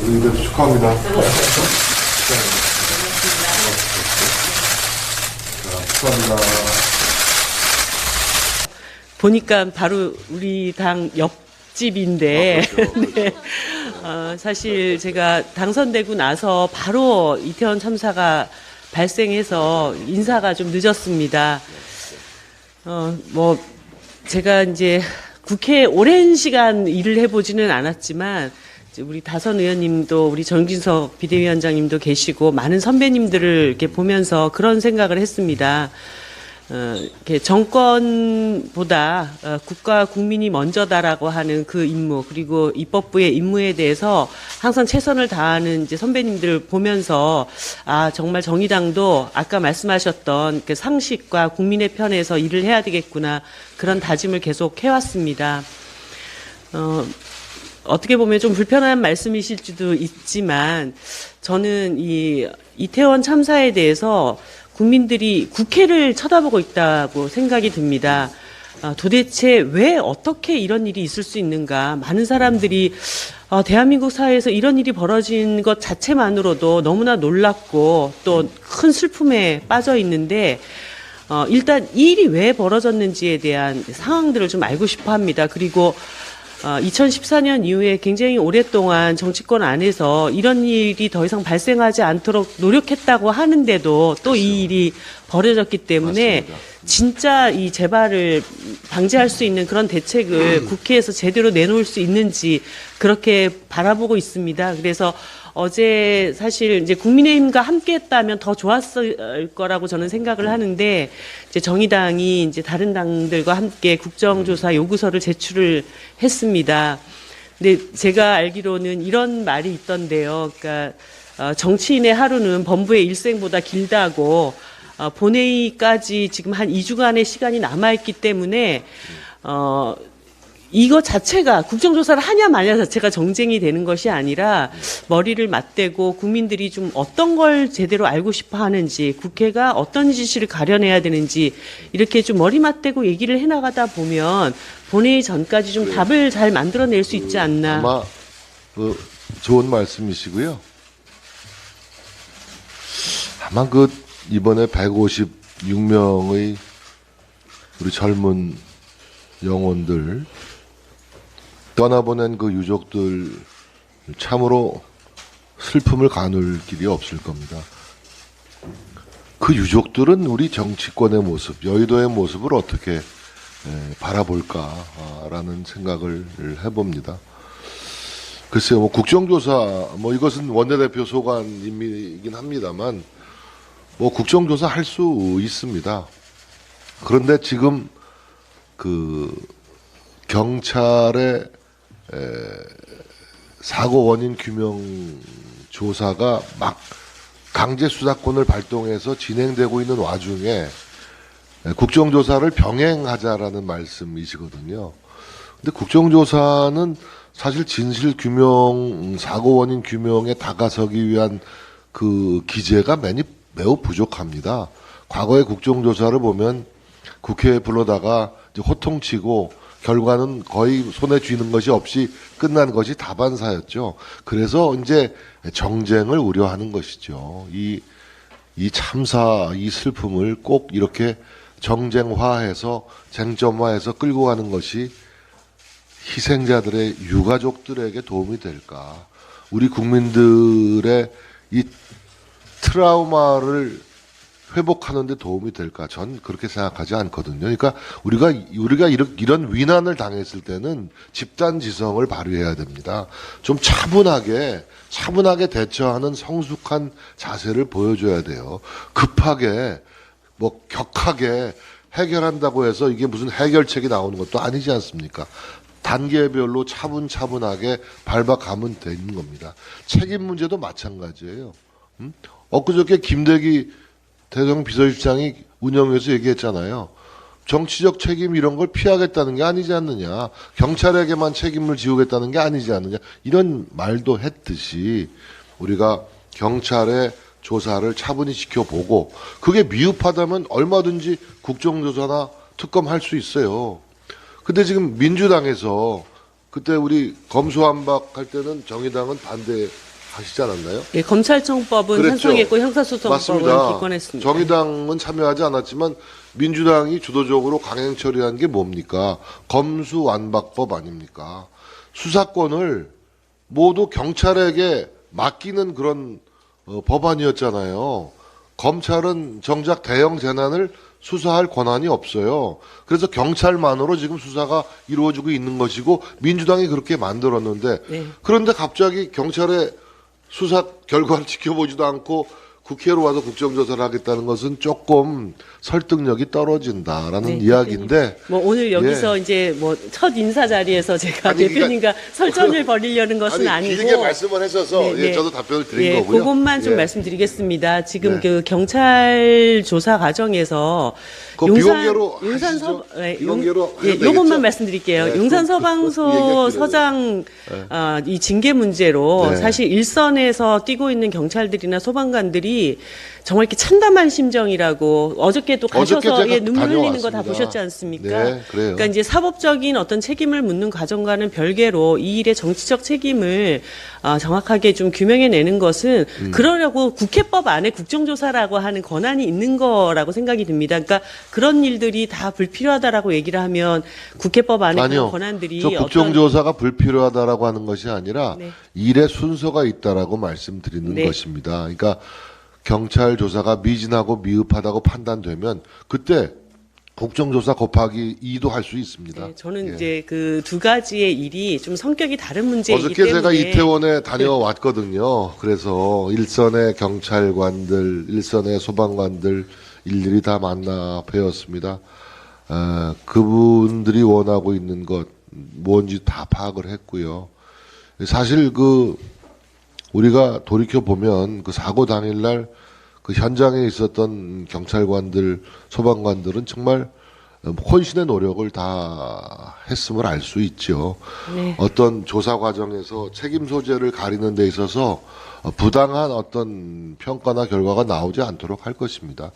우리 이제 축하합니다. 축하합니다. 보니까 바로 우리 당 옆집인데, 그렇죠. 네. 사실 제가 당선되고 나서 바로 이태원 참사가 발생해서 인사가 좀 늦었습니다. 제가 이제 국회에 오랜 시간 일을 해보지는 않았지만, 이제 우리 다선 의원님도 우리 정진석 비대위원장님도 계시고, 많은 선배님들을 이렇게 보면서 그런 생각을 했습니다. 이렇게 정권보다 국가 국민이 먼저다라고 하는 그 임무, 그리고 입법부의 임무에 대해서 항상 최선을 다하는 이제 선배님들 보면서 정말 정의당도 아까 말씀하셨던 그 상식과 국민의 편에서 일을 해야 되겠구나, 그런 다짐을 계속 해왔습니다. 어떻게 보면 좀 불편한 말씀이실 수도 있지만, 저는 이 이태원 참사에 대해서 국민들이 국회를 쳐다보고 있다고 생각이 듭니다. 도대체 왜 어떻게 이런 일이 있을 수 있는가? 많은 사람들이 대한민국 사회에서 이런 일이 벌어진 것 자체만으로도 너무나 놀랍고 또 큰 슬픔에 빠져 있는데, 일단 이 일이 왜 벌어졌는지에 대한 상황들을 좀 알고 싶어 합니다. 그리고 2014년 이후에 굉장히 오랫동안 정치권 안에서 이런 일이 더 이상 발생하지 않도록 노력했다고 하는데도 또 이 일이 벌어졌기 때문에 맞습니다. 진짜 이 재발을 방지할 수 있는 그런 대책을 국회에서 제대로 내놓을 수 있는지 그렇게 바라보고 있습니다. 그래서 어제 사실 이제 국민의힘과 함께 했다면 더 좋았을 거라고 저는 생각을 하는데, 이제 정의당이 이제 다른 당들과 함께 국정조사 요구서를 제출을 했습니다. 근데 제가 알기로는 이런 말이 있던데요. 그러니까 정치인의 하루는 범부의 일생보다 길다고, 본회의까지 지금 한 2주간의 시간이 남아있기 때문에 이거 자체가, 국정조사를 하냐 마냐 자체가 정쟁이 되는 것이 아니라 머리를 맞대고 국민들이 좀 어떤 걸 제대로 알고 싶어 하는지, 국회가 어떤 지시를 가려내야 되는지 이렇게 좀 머리 맞대고 얘기를 해나가다 보면 본회의 전까지 좀 답을 잘 만들어낼 수 있지 않나. 아마 좋은 말씀이시고요. 아마 이번에 156명의 우리 젊은 영혼들 떠나보낸 그 유족들 참으로 슬픔을 가눌 길이 없을 겁니다. 그 유족들은 우리 정치권의 모습, 여의도의 모습을 어떻게 바라볼까라는 생각을 해봅니다. 글쎄요, 국정조사, 이것은 원내대표 소관임이긴 합니다만, 국정조사 할 수 있습니다. 그런데 지금 경찰의 사고 원인 규명 조사가 막 강제 수사권을 발동해서 진행되고 있는 와중에 국정조사를 병행하자라는 말씀이시거든요. 근데 국정조사는 사실 진실 규명, 사고 원인 규명에 다가서기 위한 그 기제가 매우 부족합니다. 과거의 국정조사를 보면 국회에 불러다가 이제 호통치고 결과는 거의 손에 쥐는 것이 없이 끝난 것이 다반사였죠. 그래서 이제 정쟁을 우려하는 것이죠. 이 참사, 이 슬픔을 꼭 이렇게 정쟁화해서 쟁점화해서 끌고 가는 것이 희생자들의 유가족들에게 도움이 될까? 우리 국민들의 이 트라우마를 회복하는 데 도움이 될까? 전 그렇게 생각하지 않거든요. 그러니까 우리가 이런 위난을 당했을 때는 집단 지성을 발휘해야 됩니다. 좀 차분하게 대처하는 성숙한 자세를 보여줘야 돼요. 급하게 격하게 해결한다고 해서 이게 무슨 해결책이 나오는 것도 아니지 않습니까? 단계별로 차분하게 밟아가면 되는 겁니다. 책임 문제도 마찬가지예요. 엊그저께 김대기 대통령 비서실장이 운영위에서 얘기했잖아요. 정치적 책임 이런 걸 피하겠다는 게 아니지 않느냐. 경찰에게만 책임을 지우겠다는 게 아니지 않느냐. 이런 말도 했듯이 우리가 경찰의 조사를 차분히 지켜보고 그게 미흡하다면 얼마든지 국정조사나 특검할 수 있어요. 근데 지금 민주당에서 그때 우리 검수완박 할 때는 정의당은 하시지 않았나요? 예, 검찰청법은 그랬죠. 찬성했고 형사소송법은 맞습니다. 기권했습니다. 정의당은 참여하지 않았지만 민주당이 주도적으로 강행 처리한 게 뭡니까? 검수완박법 아닙니까? 수사권을 모두 경찰에게 맡기는 그런 법안이었잖아요. 검찰은 정작 대형 재난을 수사할 권한이 없어요. 그래서 경찰만으로 지금 수사가 이루어지고 있는 것이고 민주당이 그렇게 만들었는데 네. 그런데 갑자기 경찰의 수사 결과를 지켜보지도 않고 국회로 와서 국정조사를 하겠다는 것은 조금 설득력이 떨어진다라는 네, 이야기인데 뭐 오늘 여기서 예. 이제 뭐 첫 인사 자리에서 제가 아니, 대표님과 설전을 벌이려는 것은 아니고 길게 말씀을 하셔서 네, 네. 예, 저도 답변을 드린 예, 거고요. 그것만 좀 예. 말씀드리겠습니다. 지금 네. 그 경찰 조사 과정에서 그거 비공개로 용산 하시죠? 예, 비공개로 예, 해도 요것만 되겠죠? 말씀드릴게요. 네, 용산 그 서방소 얘기가 서장 이 징계 문제로 네. 사실 일선에서 뛰고 있는 경찰들이나 소방관들이 정말 이렇게 참담한 심정이라고 어저께도 어저께 가셔서 제가 예, 눈물 흘리는 거 다 다녀왔습니다. 보셨지 않습니까? 네, 그래요. 그러니까 이제 사법적인 어떤 책임을 묻는 과정과는 별개로 이 일의 정치적 책임을 정확하게 좀 규명해내는 것은 그러려고 국회법 안에 국정조사라고 하는 권한이 있는 거라고 생각이 듭니다. 그러니까 그런 일들이 다 불필요하다라고 얘기를 하면 국회법 안에 그런 아니요. 권한들이 저 국정조사가 불필요하다라고 하는 것이 아니라 네. 일의 순서가 있다라고 말씀드리는 네. 것입니다. 그러니까 경찰 조사가 미진하고 미흡하다고 판단되면 그때 국정조사 곱하기 2도 할 수 있습니다. 네, 저는 예. 이제 그 두 가지의 일이 좀 성격이 다른 문제이기 어저께 때문에 제가 이태원에 다녀왔거든요. 그래서 일선의 경찰관들, 일선의 소방관들 일일이 다 만나 뵈었습니다. 그분들이 원하고 있는 것 뭔지 다 파악을 했고요. 사실 우리가 돌이켜 보면 그 사고 당일날 그 현장에 있었던 경찰관들, 소방관들은 정말 혼신의 노력을 다 했음을 알 수 있죠. 네. 어떤 조사 과정에서 책임 소재를 가리는 데 있어서 부당한 어떤 평가나 결과가 나오지 않도록 할 것입니다.